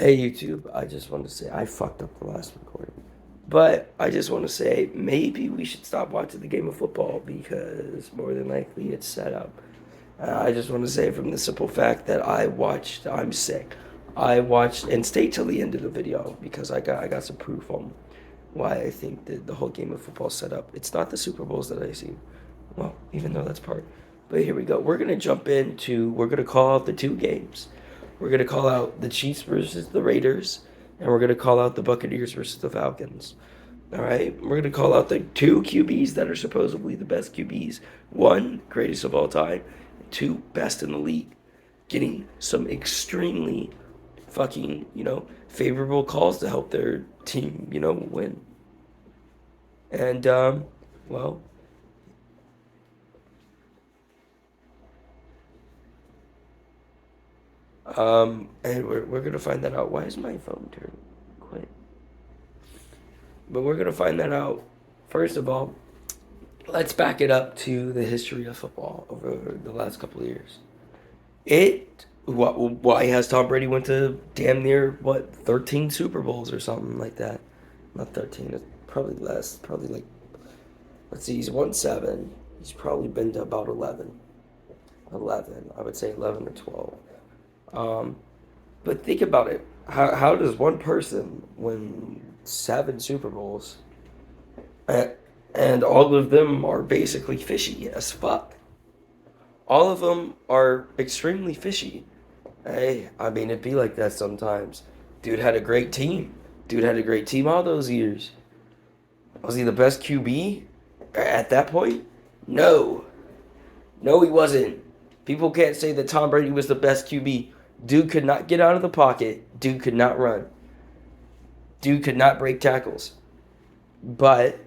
Hey YouTube, I just want to say I fucked up the last recording. But I just want to say maybe we should stop watching the game of football because more than likely it's set up. I just want to say from the simple fact that I'm sick. I watched and stay till the end of the video because I got some proof on why I think that the whole game of football is set up. It's not the Super Bowls that I see. Well, even though that's part. But here we go. We're gonna call out the two games. We're going to call out the Chiefs versus the Raiders, and we're going to call out the Buccaneers versus the Falcons. All right? We're going to call out the two QBs that are supposedly the best QBs. One, greatest of all time. Two, best in the league. Getting some extremely fucking, favorable calls to help their team, win. And, well, and we're gonna find that out. Why is my phone turned quit? But we're gonna find that out. First of all, let's back it up to the history of football over the last couple of years. Why has Tom Brady went to damn near 13 Super Bowls or something like that? Not 13. It's probably less. Probably like, let's see. He's won 7. He's probably been to about 11. 11. I would say 11 or 12. Um, but think about it. How does one person win 7 Super Bowls, and, and all of them are basically fishy as fuck? All of them are extremely fishy. Hey, I mean, it'd be like that sometimes. Dude had a great team. Dude had a great team all those years. Was he the best QB at that point? No. No, he wasn't. People can't say that Tom Brady was the best QB. Dude could not get out of the pocket. Dude could not run. Dude could not break tackles. But,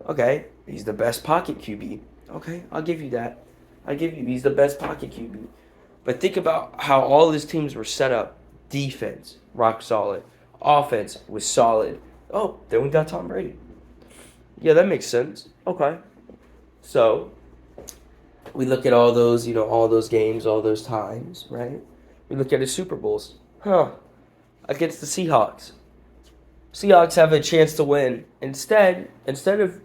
okay, he's the best pocket QB. Okay, I'll give you that. I give you he's the best pocket QB. But think about how all his teams were set up. Defense, rock solid. Offense was solid. Oh, then we got Tom Brady. Yeah, that makes sense. Okay. So, we look at all those games, all those times, right? We look at his Super Bowls. Huh. Against the Seahawks. Seahawks have a chance to win. Instead of,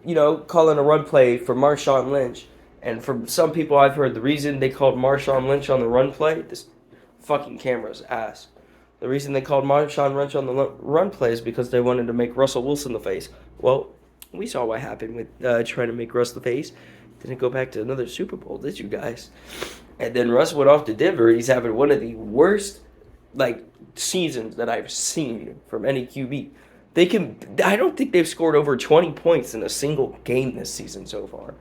calling a run play for Marshawn Lynch, and for some people I've heard the reason they called Marshawn Lynch on the run play, this fucking camera's ass. The reason they called Marshawn Lynch on the run play is because they wanted to make Russell Wilson the face. Well, we saw what happened with trying to make Russ the face. Didn't go back to another Super Bowl, did you guys? And then Russ went off to Denver. He's having one of the worst seasons that I've seen from any QB. I don't think they've scored over 20 points in a single game this season so far.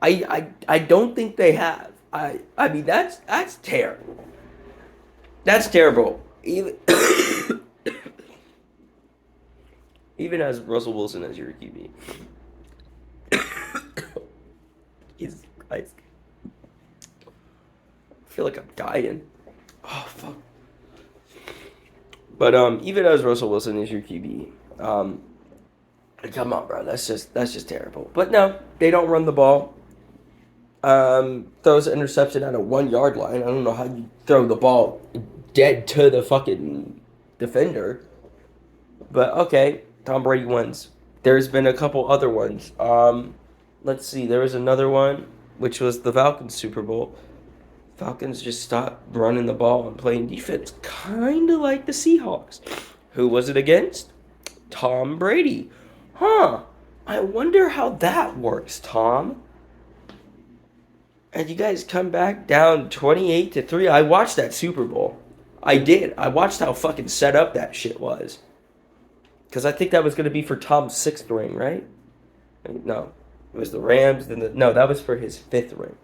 I don't think they have. I mean that's terrible. That's terrible. Even even as Russell Wilson as your QB. Jesus Christ. I feel like I'm dying. Oh fuck. But even as Russell Wilson is your QB, come on, bro, that's just terrible. But no, they don't run the ball. Throws an interception at a 1 yard line. I don't know how you throw the ball dead to the fucking defender. But okay, Tom Brady wins. There's been a couple other ones. Let's see. There was another one, which was the Falcons Super Bowl. Falcons just stopped running the ball and playing defense, kind of like the Seahawks. Who was it against? Tom Brady. Huh. I wonder how that works, Tom. And you guys come back down 28-3. I watched that Super Bowl. I did. I watched how fucking set up that shit was. Because I think that was going to be for Tom's 6th ring, right? No. It was the Rams. No, that was for his 5th ring.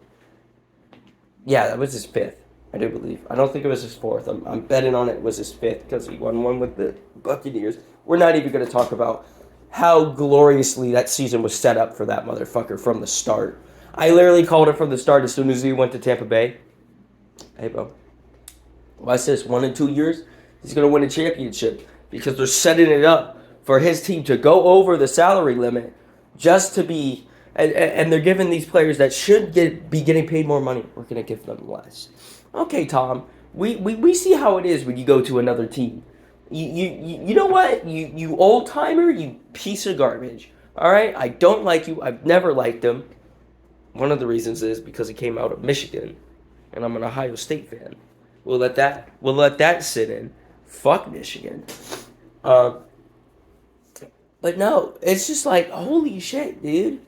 Yeah, that was his 5th, I do believe. I don't think it was his 4th. I'm betting on it was his 5th because he won one with the Buccaneers. We're not even going to talk about how gloriously that season was set up for that motherfucker from the start. I literally called it from the start as soon as he went to Tampa Bay. Hey, bro. Watch this. 1 in 2 years, he's going to win a championship because they're setting it up for his team to go over the salary limit just to be... And they're giving these players that should be getting paid more money. We're going to give them less. Okay, Tom. We see how it is when you go to another team. You know what? You old timer, you piece of garbage. All right, I don't like you. I've never liked him. One of the reasons is because he came out of Michigan, and I'm an Ohio State fan. We'll let that sit in. Fuck Michigan. Uh, but no, it's just like holy shit, dude.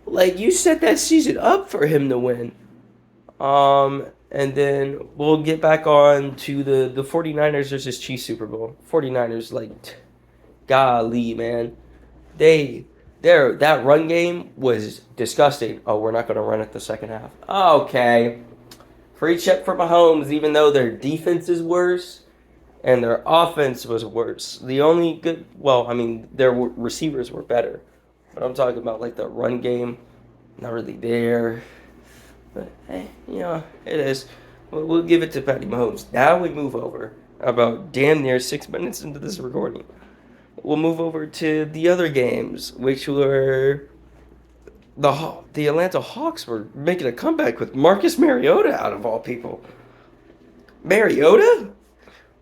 Like you set that season up for him to win. And then we'll get back on to the 49ers versus Chiefs Super Bowl. 49ers, like, golly, man. They, that run game was disgusting. Oh, we're not going to run it the second half. Okay. Free check for Mahomes, even though their defense is worse and their offense was worse. The only good, well, I mean, their receivers were better. But I'm talking about, like, the run game, not really there. But hey, it is. We'll give it to Patty Mahomes. Now we move over about damn near 6 minutes into this recording. We'll move over to the other games, which were the Atlanta Hawks were making a comeback with Marcus Mariota out of all people. Mariota?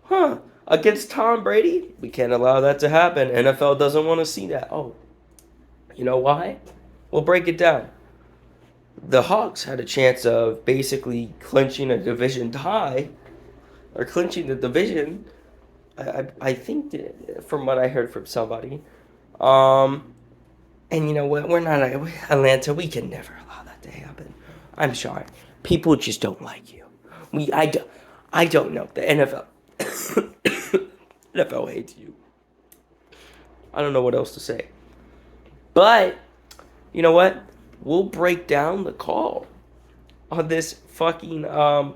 Huh. Against Tom Brady? We can't allow that to happen. NFL doesn't want to see that. Oh, you know why? We'll break it down. The Hawks had a chance of basically clinching a division tie, or clinching the division. I think from what I heard from somebody. And you know what? We're not Atlanta. We can never allow that to happen. I'm sorry. People just don't like you. I don't know. The NFL NFL hates you. I don't know what else to say. But you know what? We'll break down the call on this fucking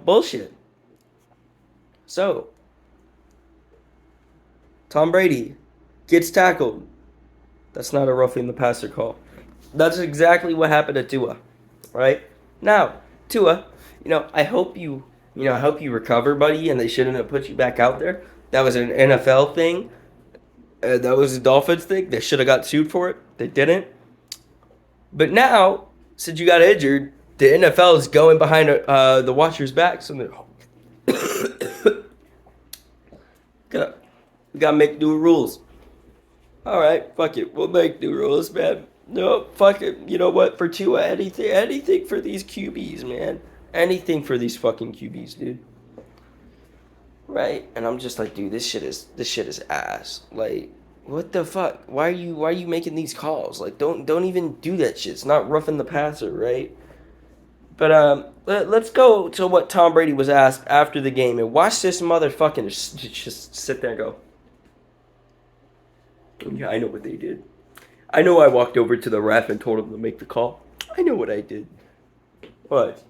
bullshit. So, Tom Brady gets tackled. That's not a roughing the passer call. That's exactly what happened to Tua, right? Now, Tua, I hope you recover, buddy, and they shouldn't have put you back out there. That was an NFL thing. That was a Dolphins thing. They should have got sued for it. They didn't. But now, since you got injured, the NFL is going behind the watcher's back. So we gotta make new rules. All right, fuck it. We'll make new rules, man. No, fuck it. You know what? For Tua, anything for these QBs, man. Anything for these fucking QBs, dude. Right? And I'm just like, dude, this shit is ass. Like, what the fuck? Why are you making these calls? Like, don't even do that shit. It's not roughing the passer, right? But let's go to what Tom Brady was asked after the game and watch this motherfucking just sit there and go. Yeah, I know what they did. I know I walked over to the ref and told him to make the call. I know what I did. What?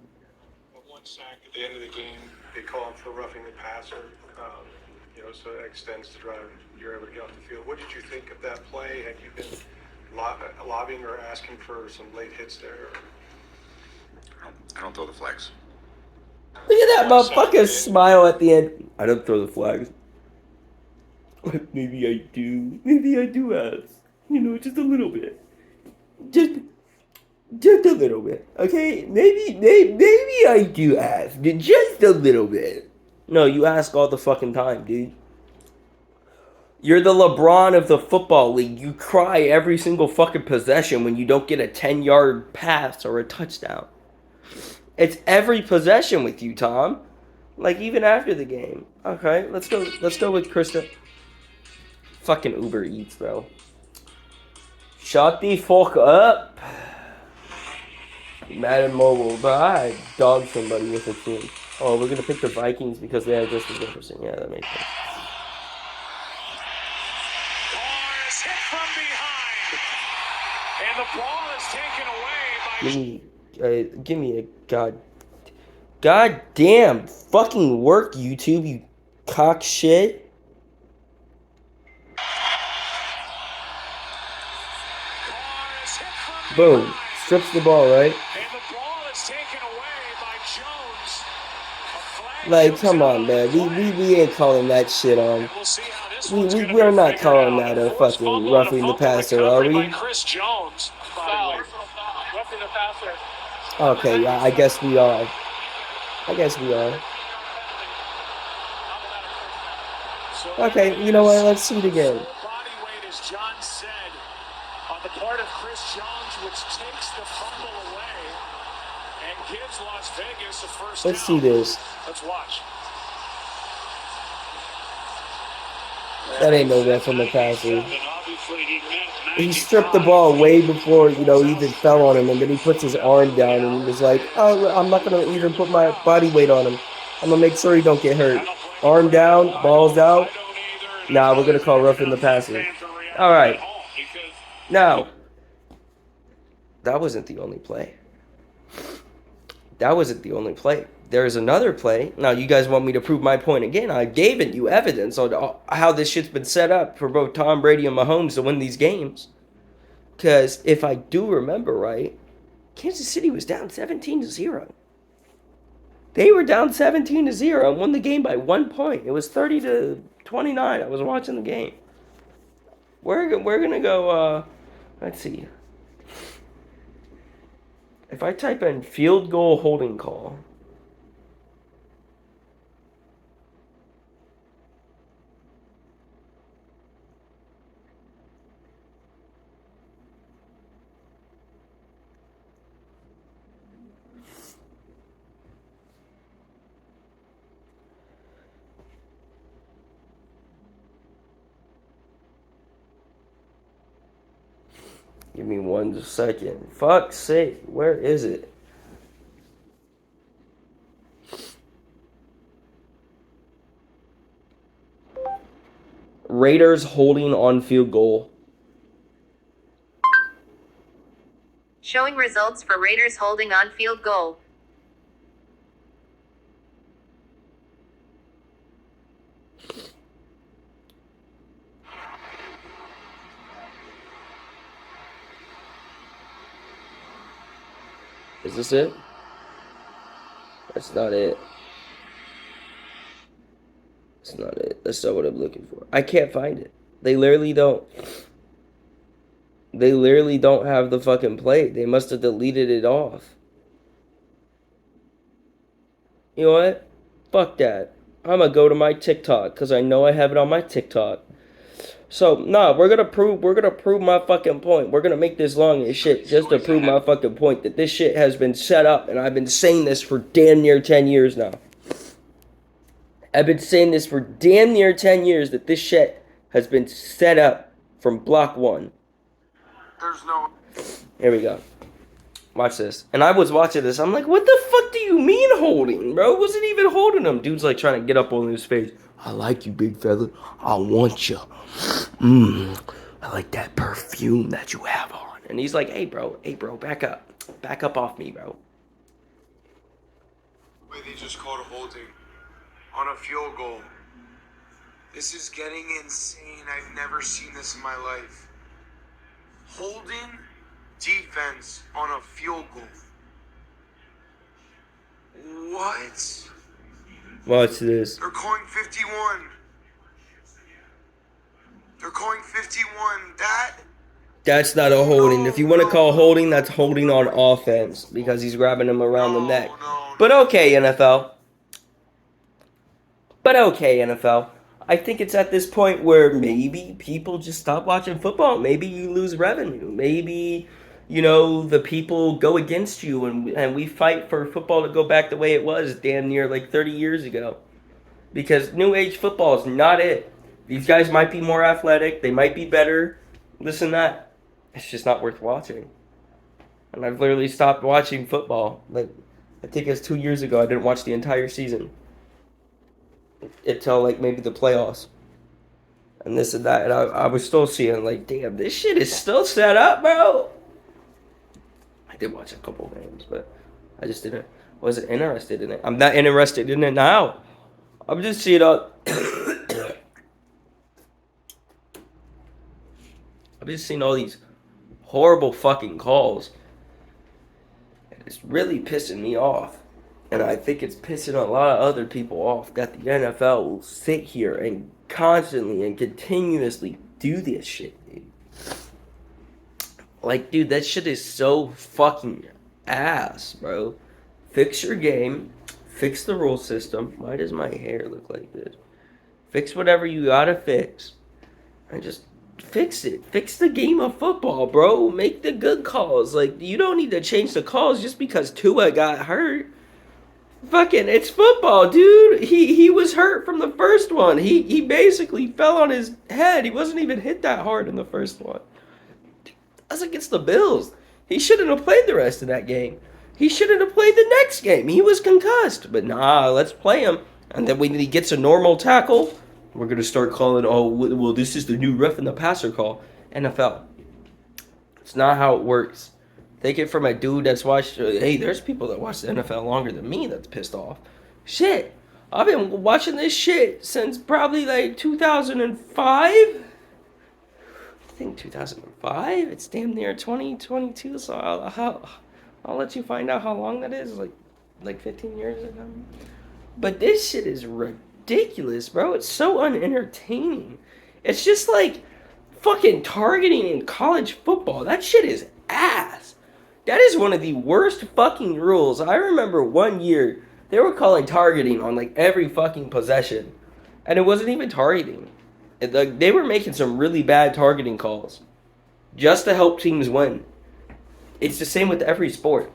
One sack at the end of the game, they call him for roughing the passer. So it extends the drive. You're able to get off the field. What did you think of that play? Have you been lobbying or asking for some late hits there? I don't throw the flags. Look at that motherfucker smile at the end. I don't throw the flags. Maybe I do. Maybe I do ask. Just a little bit. Just a little bit. Okay? Maybe I do ask. Just a little bit. No, you ask all the fucking time, dude. You're the LeBron of the football league. You cry every single fucking possession when you don't get a 10-yard pass or a touchdown. It's every possession with you, Tom. Like, even after the game. Okay, let's go with Krista. Fucking Uber Eats, bro. Shut the fuck up. Madden Mobile. But I dogged somebody with a team. Oh, we're going to pick the Vikings because they have Justin Jefferson. Yeah, that makes sense. And the ball is taken away by... Give me a God damn fucking work, YouTube, you cock shit. Boom. Strips the ball, right? And the ball is taken away by Jones. Like, come on, man. We ain't calling that shit on. We're not calling that a fucking roughing the passer, are we? Chris Jones. Roughing the passer. Okay, yeah, I guess we are. Okay, you know what? Let's see it again. Full body weight, as John said, on the part of Chris Jones, which takes the fumble away and gives Las Vegas a first Let's see down. this. Let's watch. That ain't no roughing the passer. Obviously, he meant He stripped the ball way before, Ethan fell on him, and then he puts his arm down and he was like, oh, I'm not going to even put my body weight on him. I'm going to make sure he don't get hurt. Arm down, balls out. Nah, we're going to call roughing the passer. All right. Now, that wasn't the only play. That wasn't the only play. There's another play. Now, you guys want me to prove my point again? I've given you evidence on how this shit's been set up for both Tom Brady and Mahomes to win these games. Because if I do remember right, Kansas City was down 17-0. They were down 17-0 and won the game by 1 point. It was 30-29. I was watching the game. We're gonna go. Let's see. If I type in field goal holding call. Give me 1 second. Fuck's sake. Where is it? Raiders holding on field goal. Showing results for Raiders holding on field goal. Is this it? That's not it. That's not it. That's not what I'm looking for. I can't find it. They literally don't. They literally don't have the fucking play. They must have deleted it off. You know what? Fuck that. I'm gonna go to my TikTok because I know I have it on my TikTok. So, nah, we're gonna prove my fucking point. We're gonna make this long as shit just to prove my fucking point that this shit has been set up, and I've been saying this for damn near 10 years now. I've been saying this for damn near 10 years that this shit has been set up from block one. There's no. Here we go. Watch this. And I was watching this. I'm like, what the fuck do you mean holding, bro? Wasn't even holding him. Dude's like trying to get up on his face. I like you, big fella. I want you. I like that perfume that you have on. And he's like, hey, bro, back up. Back up off me, bro. Wait, they just called a holding on a field goal. This is getting insane. I've never seen this in my life. Holding defense on a field goal. What? Watch this. They're calling 51. They're calling 51. That's not a holding. If you want to call holding, that's holding on offense because he's grabbing him around the neck. But okay, NFL. I think it's at this point where maybe people just stop watching football. Maybe you lose revenue. Maybe, the people go against you and we fight for football to go back the way it was damn near like 30 years ago. Because new age football is not it. These guys might be more athletic. They might be better. Listen, that. It's just not worth watching. And I've literally stopped watching football. Like, I think it was 2 years ago. I didn't watch the entire season. Until, like, maybe the playoffs. And this and that. And I was still seeing, like, damn, this shit is still set up, bro. I did watch a couple games, but I just wasn't interested in it. I'm not interested in it now. I'm just seeing I've just seen all these horrible fucking calls. And it's really pissing me off. And I think it's pissing a lot of other people off that the NFL will sit here and constantly and continuously do this shit, dude. Like, dude, that shit is so fucking ass, bro. Fix your game. Fix the rule system. Why does my hair look like this? Fix whatever you gotta fix. And just fix it. Fix the game of football, bro. Make the good calls. Like, you don't need to change the calls just because Tua got hurt. Fucking, it's football, dude. He was hurt from the first one. He basically fell on his head. He wasn't even hit that hard in the first one. That's against the Bills. He shouldn't have played the rest of that game. He shouldn't have played the next game. He was concussed. But nah, let's play him. And then when he gets a normal tackle, we're going to start calling, oh, well, this is the new roughing the passer call. NFL. It's not how it works. Take it from a dude that's watched, hey, there's people that watch the NFL longer than me that's pissed off. Shit. I've been watching this shit since probably like 2005. I think 2005. It's damn near 2022, so I'll let you find out how long that is. Like 15 years ago. But this shit is ridiculous, bro. It's so unentertaining. It's just like fucking targeting in college football. That shit is ass. That is one of the worst fucking rules. I remember one year they were calling targeting on like every fucking possession. And it wasn't even targeting. They were making some really bad targeting calls just to help teams win. It's the same with every sport.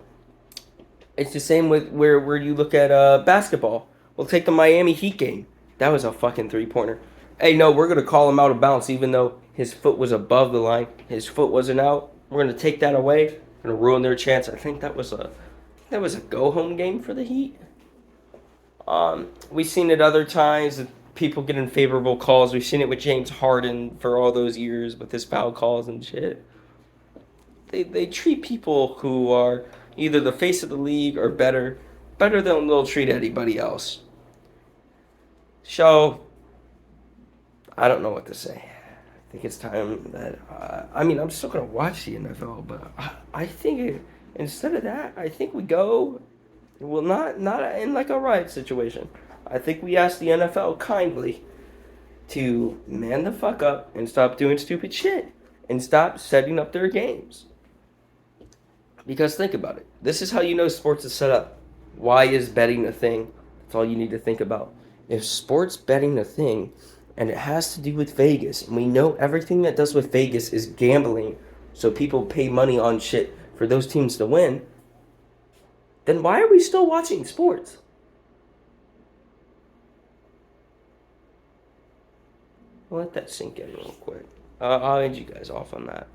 It's the same with where you look at basketball. We'll take the Miami Heat game. That was a fucking three-pointer. Hey, no, we're going to call him out of bounds even though his foot was above the line. His foot wasn't out. We're going to take that away. We're going to ruin their chance. I think that was a go-home game for the Heat. We've seen it other times. People getting favorable calls. We've seen it with James Harden for all those years with his foul calls and shit. They treat people who are either the face of the league or better than they'll treat anybody else. So, I don't know what to say. I think it's time that, I'm still going to watch the NFL, but I think instead of that, I think we go, well, not in like a riot situation. I think we ask the NFL kindly to man the fuck up and stop doing stupid shit and stop setting up their games. Because think about it. This is how you know sports is set up. Why is betting a thing? That's all you need to think about. If sports betting a thing, and it has to do with Vegas, and we know everything that does with Vegas is gambling, so people pay money on shit for those teams to win, then why are we still watching sports? I'll let that sink in real quick. I'll end you guys off on that.